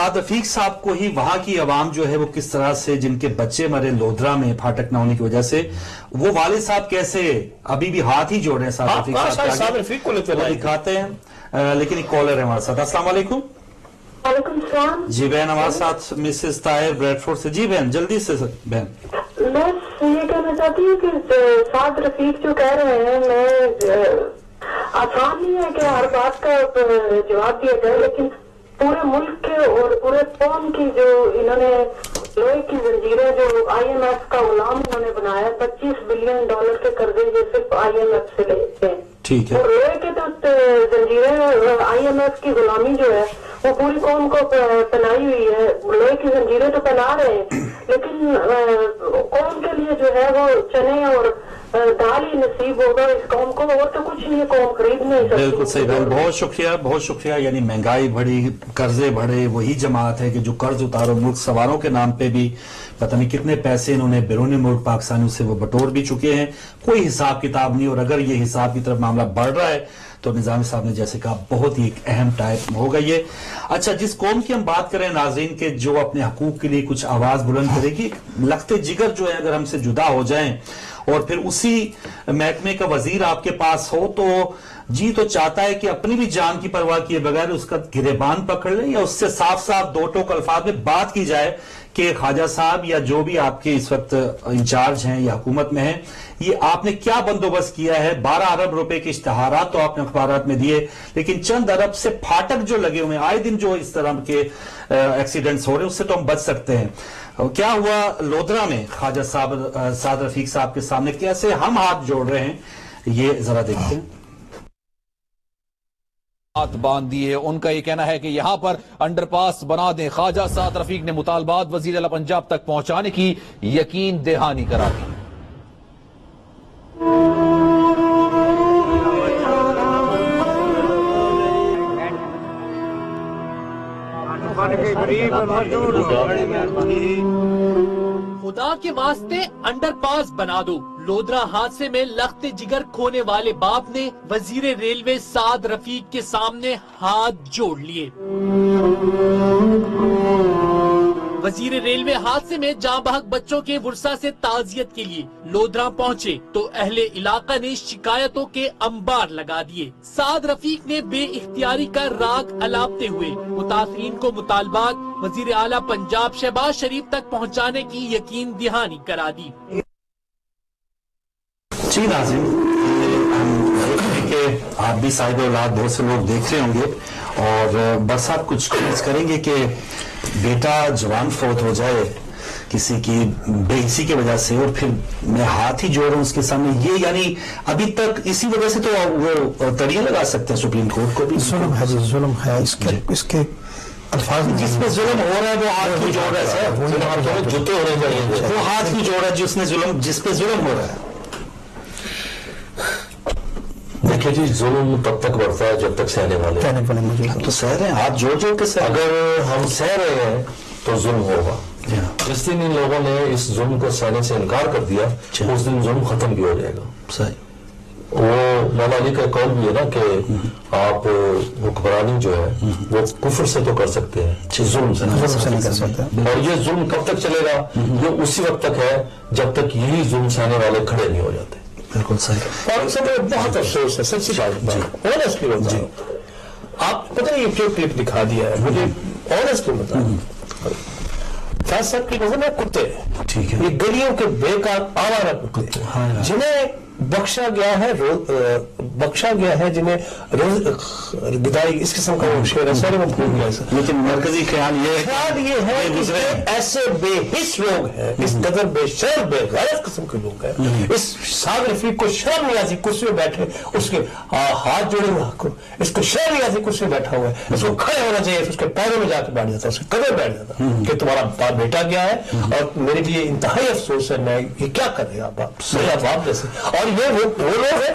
سعد رفیق صاحب کو ہی وہاں کی عوام جو ہے وہ کس طرح سے جن کے بچے مرے لودھرا میں پھاٹک نہ ہونے کی وجہ سے وہ والد صاحب کیسے ابھی بھی ہاتھ ہی جوڑ رہے ہیں سعد رفیق کو دکھاتے ہیں لیکن ایک کالر ہے ہمارے ساتھ. السلام علیکم. وعلیکم السلام. جی بہن ہمارے ساتھ مسز طاہر بریڈ فورڈ سے. جی بہن جلدی سے بہن. میں یہ کہنا چاہتی ہوں کہ سعد رفیق جو کہہ رہے ہیں میں آسان نہیں ہے کہ ہر بات کا جواب دیا جائے لیکن پورے ملک کے اور پورے قوم کی جو انہوں نے لوہے کی زنجیریں جو IMF کا غلام انہوں نے بنایا $25 بلین کے قرضے جو صرف IMF سے لیتے ہیں. ٹھیک ہے. اور لوہے کے تو زنجیریں IMF کی غلامی جو ہے وہ پوری قوم کو پنائی ہوئی ہے. لوہے کی زنجیریں تو پنا رہے ہیں لیکن قوم کے لیے جو ہے وہ چنے اور دال ہی نصیب ہوگا اس قوم کو اور تو کچھ نہیں قوم خرید نہیں سکتی. بالکل صحیح بہن بہت شکریہ بہت شکریہ. یعنی مہنگائی بڑھی قرضے بڑھے وہی جماعت ہے کہ جو قرض اتارو ملک سواروں کے نام پہ بھی پتہ نہیں کتنے پیسے انہوں نے بیرون ملک پاکستانیوں سے وہ بٹور بھی چکے ہیں. کوئی حساب کتاب نہیں اور اگر یہ حساب کی طرف معاملہ بڑھ رہا ہے تو نظامی صاحب نے جیسے کہا بہت ہی ایک اہم ٹائپ ہوگا یہ. اچھا جس قوم کی ہم بات کریں ناظرین کے جو اپنے حقوق کے لیے کچھ آواز بلند کرے گی لخت جگر جو ہے اگر ہم سے جدا ہو جائیں اور پھر اسی محکمے کا وزیر آپ کے پاس ہو تو جی تو چاہتا ہے کہ اپنی بھی جان کی پرواہ کیے بغیر اس کا گریبان پکڑ لیں یا اس سے صاف صاف دو ٹوک الفاظ میں بات کی جائے کہ خواجہ صاحب یا جو بھی آپ کے اس وقت انچارج ہیں یا حکومت میں ہیں یہ آپ نے کیا بندوبست کیا ہے. 12 ارب روپے کے اشتہارات تو آپ نے اخبارات میں دیے لیکن چند ارب سے پھاٹک جو لگے ہوئے ہیں آئے دن جو اس طرح کے ایکسیڈنٹس ہو رہے ہیں اس سے تو ہم بچ سکتے ہیں. کیا ہوا لودھرا میں خواجہ سعد رفیق صاحب کے سامنے کیسے ہم ہاتھ جوڑ رہے ہیں یہ ذرا دیکھتے ہیں. ہاتھ باندھ دیے. ان کا یہ کہنا ہے کہ یہاں پر انڈر پاس بنا دیں. خواجہ سعد رفیق نے مطالبات وزیر اعلیٰ پنجاب تک پہنچانے کی یقین دہانی کرا دی. خدا کے واسطے انڈر پاس بنا دو. لودھرا حادثے میں لخت جگر کھونے والے باپ نے وزیر ریلوے سعد رفیق کے سامنے ہاتھ جوڑ لیے. وزیر ریلوے حادثے میں جاں بحق بچوں کے ورثہ سے تعزیت کے لیے لودھرا پہنچے تو اہل علاقہ نے شکایتوں کے انبار لگا دیے. سعد رفیق نے بے اختیاری کا راگ الاپتے ہوئے متاثرین کو مطالبات وزیر اعلیٰ پنجاب شہباز شریف تک پہنچانے کی یقین دہانی کرا دی. جی ناظرین ہم دیکھ رہے ہیں کہ آپ بھی صاحب اولاد بہت سے لوگ دیکھ رہے ہوں گے اور بس آپ کچھ کوشش کریں گے کہ بیٹا جوان فوت ہو جائے کسی کی بے حسی کی وجہ سے اور پھر میں ہاتھ ہی جوڑ رہا ہوں اس کے سامنے یہ یعنی ابھی تک اسی وجہ سے تو وہ تڑیاں لگا سکتے ہیں سپریم کورٹ کو بھی. ظلم ہے ظلم ہے اس کے الفاظ جس پہ ظلم ہو رہا ہے وہ ہاتھ کی جوڑ رہا ہے سر جوتے ہو رہے ہیں وہ ہاتھ کی جوڑ رہا ہے جس پہ ظلم ہو رہا ہے. دیکھیں جی ظلم تب تک بڑھتا ہے جب تک سہنے والے تو سہ رہے ہیں ہاتھ جوڑ جوڑ کے سہ. اگر ہم سہ رہے ہیں تو ظلم ہوگا. جس دن ان لوگوں نے اس ظلم کو سہنے سے انکار کر دیا اس دن ظلم ختم بھی ہو جائے گا. صحیح. وہ مولا علی کا قول بھی ہے نا کہ آپ حکمرانی جو ہے وہ کفر سے تو کر سکتے ہیں ظلم سے نہیں کر سکتے. اور یہ ظلم کب تک چلے گا یہ اسی وقت تک ہے جب تک یہی ظلم سہنے والے کھڑے نہیں ہو جاتے. بالکل صحیح. اور سب بہت افسوس ہے سچی بات آنیسٹلی ہوتا ہے. آپ پتہ نہیں یہ کیوں کلپ دکھا دیا ہے مجھے آنیسٹلی بتا فیض صاحب کی نظر میں کتے یہ گلیوں کے بیکار آوارہ کتے جنہیں بخشا گیا ہے جنہیں گدائی اس قسم کا شعر ہے سارے میں بھول گیا ہے لیکن مرکزی خیال یہ ہے کہ ایسے بے حس لوگ ہیں اس قدر بے شرم بے غیرت قسم کے لوگ ہیں. اس سعد رفیق کو شرم نیازی کرسی میں بیٹھے اس کے ہاتھ جوڑے ہوئے اس کو شرم نیازی کرسی میں بیٹھا ہوا ہے اس کو کھڑے ہونا چاہیے اس کے پیروں میں جا کے بیٹھ جاتا اس کے قدر بیٹھ جاتا کہ تمہارا بیٹا گیا ہے اور میرے لیے انتہائی افسوس ہے میں یہ کیا کر رہے آپ میرا باپ جیسے. اور یہ وہ لوگ ہیں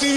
TV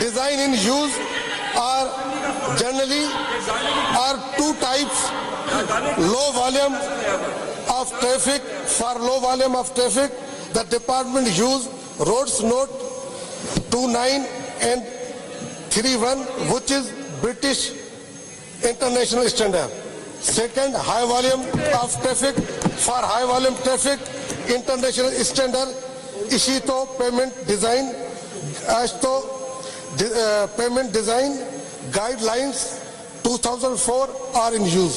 design in use are generally are two types. Low volume of traffic. For low volume of traffic, the department use roads note 29 and 31, which is British international standard. Second, high volume of traffic. For high volume traffic, international standard ISHITO payment design, ASHTO payment design guidelines 2004 are in use.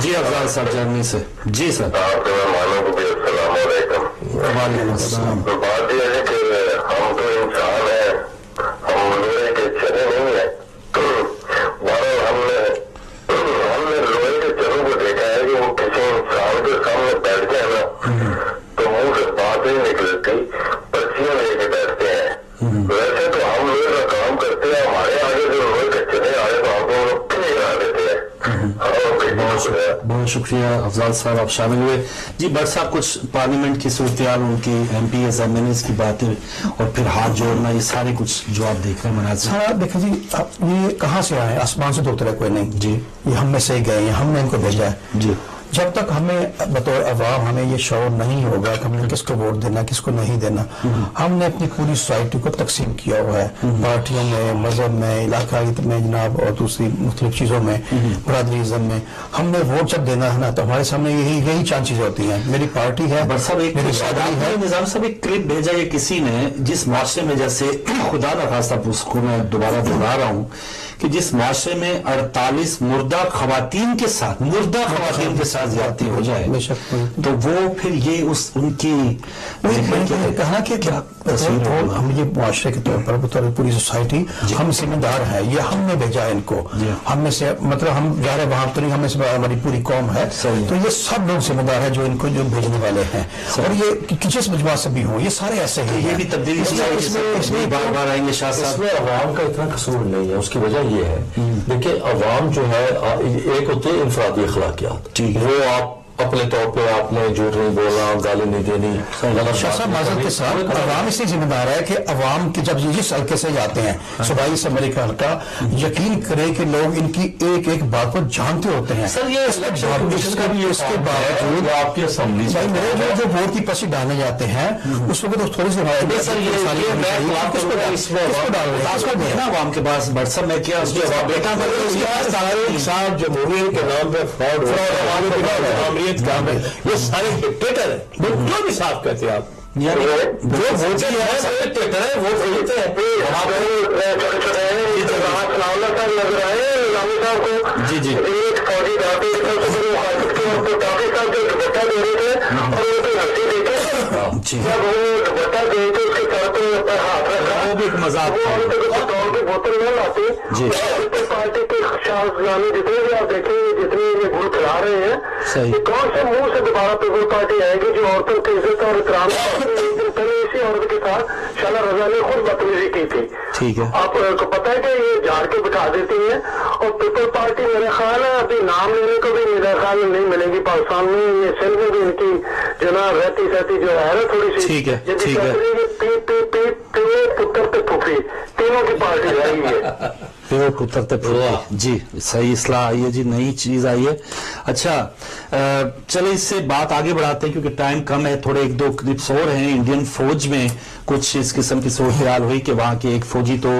جی افضال صاحب جرمنی سے. جی سر. آپ کے مہمانوں کو بھی السلام علیکم. وعلیکم السلام. بات یہ ہے کہ ہم تو انسان ہیں, ہم لوہے کے چنے نہیں ہیں. بہرحال ہم نے لوہے کے چنوں کو دیکھا ہے کہ وہ کسی انسان کے سامنے بیٹھ جائے نا تو منہ سے بات نہیں نکلتی, پرچیاں لے کے بیٹھتے ہیں. ویسے تو ہم لوہے کا کام کرتے ہیں, ہمارے آگے جو لوہے کے چنے آئے تو ہم کو نہیں کرا دیتے ہیں. بہت شکریہ افضال صاحب, آپ شامل ہوئے. جی بٹ صاحب, کچھ پارلیمنٹ کی صورتحال, ان کی M P S M N S کی باتیں اور پھر ہاتھ جوڑنا, یہ سارے کچھ جو آپ دیکھ رہے ہیں مناظر. ہاں دیکھیں جی, یہ کہاں سے آئے, آسمان سے تو اترا کوئی نہیں جی, یہ ہم میں سے ہی گئے ہیں, ہم نے ان کو بھیجا ہے جی. جب تک ہمیں بطور عوام ہمیں یہ شعور نہیں ہوگا کہ ہم نے کس کو ووٹ دینا کس کو نہیں دینا, ہم نے اپنی پوری سوسائٹی کو تقسیم کیا ہوا ہے پارٹیوں میں, مذہب میں, علاقائی میں جناب, اور دوسری مختلف چیزوں میں, برادریزم میں. ہم نے ووٹ جب دینا ہے نا تو ہمارے سامنے یہی چند چیزیں ہوتی ہیں. میری پارٹی ہے, میری برادری ہے. نظام صاحب ایک کلپ بھیجا ہے کسی نے, جس معاشرے میں, جیسے خدا نخواستہ اس کو میں دوبارہ دہرا رہا ہوں کہ جس معاشرے میں 48 مردہ خواتین کے ساتھ زیادتی ہو جائے تو وہ پھر یہ ان کی کہا کہ ہم یہ معاشرے کے طور پر بطور پوری سوسائٹی ہم ذمہ دار ہیں, یہ ہم نے بھیجا ہے ان کو. ہم میں سے مطلب ہم جا رہے وہاں تو نہیں, ہم میں سے ہماری پوری قوم ہے, تو یہ سب لوگ ذمہ دار ہیں جو ان کو جو بھیجنے والے ہیں. اور یہ جس مجموعہ سے بھی ہوں, یہ سارے ایسے ہیں. یہ بھی تبدیلی اس میں بار بار آئیں گے شاہ صاحب. اس میں عوام کا اتنا قصور نہیں ہے, اس کی وجہ یہ ہے دیکھیں عوام جو ہے ایک ہوتے ہیں انفرادی اخلاقیات, وہ آپ اپنے طور پہ آپ نے جھوٹ نہیں بولنا, گالی نہیں دینی. شاہ صاحب معذرت کے ساتھ عوام اس لیے ذمہ دار ہے کہ عوام کے جب جس حلقے سے جاتے ہیں, صوبائی اسمبلی کا حلقہ, یقین کرے کہ لوگ ان کی ایک ایک بات کو جانتے ہوتے ہیں. سر یہ اس کے باوجود آپ کی اسمبلی جو ووٹ کی پرچی ڈالنے جاتے ہیں اس وقت تو تھوڑی سی عوام کے پاس واٹس ایپ میں کیا جمہوریت کے نام پہ فراڈ کام ہے, یہ سارے ڈکٹیٹر ہیں. جو بھی صاف کہتے ہیں آپ, جو ووٹر ہے ڈکٹیٹر ہے, وہ خریدتے ہیں. جی جی فوجی ڈاکٹر ڈاکٹر صاحب جو دوپٹہ دے رہے تھے اور وہ تو ہنسی دیکھے جب وہ دوپٹہ دے کے اس کے سر پہ ہاتھ رکھا, وہ بھی ایک مذاق کی بوتل نہ لاتے. پارٹی کے شاہجہانی جتنے بھی آپ دیکھیں جتنے یہ گل کھلا رہے ہیں, یہ کون سے منہ سے دوبارہ پیپل پارٹی آئے گی جو عورتوں کی عزت اور احترام ایک دن پہلے اسی عورت کے ساتھ شالا رضا نے خود بدتمیزی کی تھی. ٹھیک ہے, آپ کو پتا ہے کہ یہ جھاڑ کے بٹھا دیتی ہے. اور پیپل پارٹی میرے خیال ہے ابھی نام لینے کو بھی میرے خیال میں نہیں ملے گی پاکستان میں. یہ سندھ میں بھی ان کی جو نا رہتی سہتی جو ہے نا تھوڑی سی پتر پہ پھوپھی تینوں کی پارٹی رہی ہے. جی صحیح اصلاح آئی ہے جی, نئی چیز آئی ہے. اچھا چلے اس سے بات آگے بڑھاتے ہیں کیونکہ ٹائم کم ہے. تھوڑے ایک دو کلپس اور ہیں. انڈین فوج میں کچھ اس قسم کی صورتحال ہوئی کہ وہاں کے ایک فوجی تو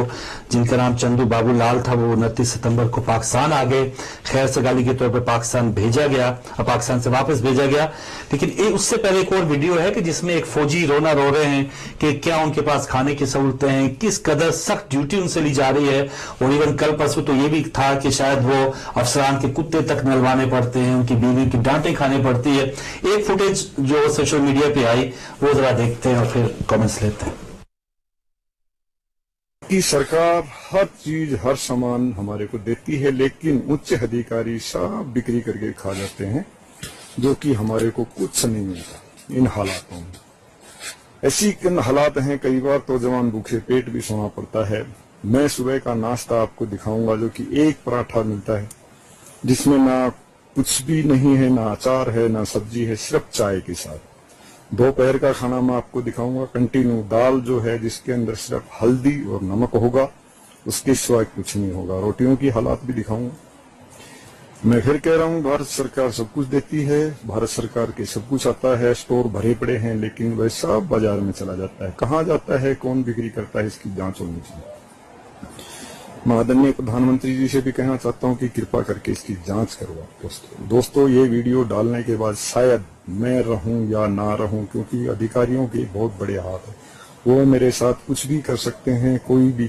جن کا نام چندو بابو لال تھا وہ 29 ستمبر کو پاکستان آ گئے. خیر سگالی کے طور پر پاکستان بھیجا گیا, پاکستان سے واپس بھیجا گیا. لیکن اس سے پہلے ایک اور ویڈیو ہے کہ جس میں ایک فوجی رونا رو رہے ہیں کہ کیا ان کے پاس کھانے کی سہولتیں ہیں, کس قدر سخت ڈیوٹی ان سے لی جا رہی ہے. اور ایون کل پرسوں تو یہ بھی تھا کہ شاید وہ افسران کے کتے تک نلوانے پڑتے ہیں, ان کی بیوی کی ڈانٹیں کھانے پڑتی ہے. ایک فوٹیج جو سوشل میڈیا پہ آئی وہ ذرا دیکھتے ہیں اور پھر کامنٹس لیتے ہیں. کی سرکار ہر چیز ہر سامان ہمارے کو دیتی ہے, لیکن اچ ادھیکاری سب بکری کر کے کھا جاتے ہیں, جو کہ ہمارے کو کچھ نہیں ملتا ان حالاتوں میں. ایسی حالات ہیں کئی بار تو جوان بھوکے پیٹ بھی سونا پڑتا ہے. میں صبح کا ناشتہ آپ کو دکھاؤں گا جو کہ ایک پراٹھا ملتا ہے جس میں نہ کچھ بھی نہیں ہے, نہ اچار ہے, نہ سبزی ہے, صرف چائے کے ساتھ. دوپہر کا کھانا میں آپ کو دکھاؤں گا کنٹینیو دال جو ہے جس کے اندر صرف ہلدی اور نمک ہوگا, اس کے سوائے کچھ نہیں ہوگا. روٹیوں کی حالات بھی دکھاؤں گا. میں پھر کہہ رہا ہوں بھارت سرکار سب کچھ دیتی ہے, بھارت سرکار کے سب کچھ آتا ہے, اسٹور بھرے پڑے ہیں, لیکن ویسا بازار میں چلا جاتا ہے. کہاں جاتا ہے, کون بکری کرتا ہے, اس کی جانچ ہونی چاہیے. میں آدرنیہ پردھان منتری جی سے بھی کہنا چاہتا ہوں کہ کرپا کر کے اس کی جانچ کروا. دوستو یہ ویڈیو ڈالنے کے بعد شاید میں رہوں یا نہ رہوں, کیونکہ ادھیکاریوں کے بہت بڑے ہاتھ ہیں, وہ میرے ساتھ کچھ بھی کر سکتے ہیں, کوئی بھی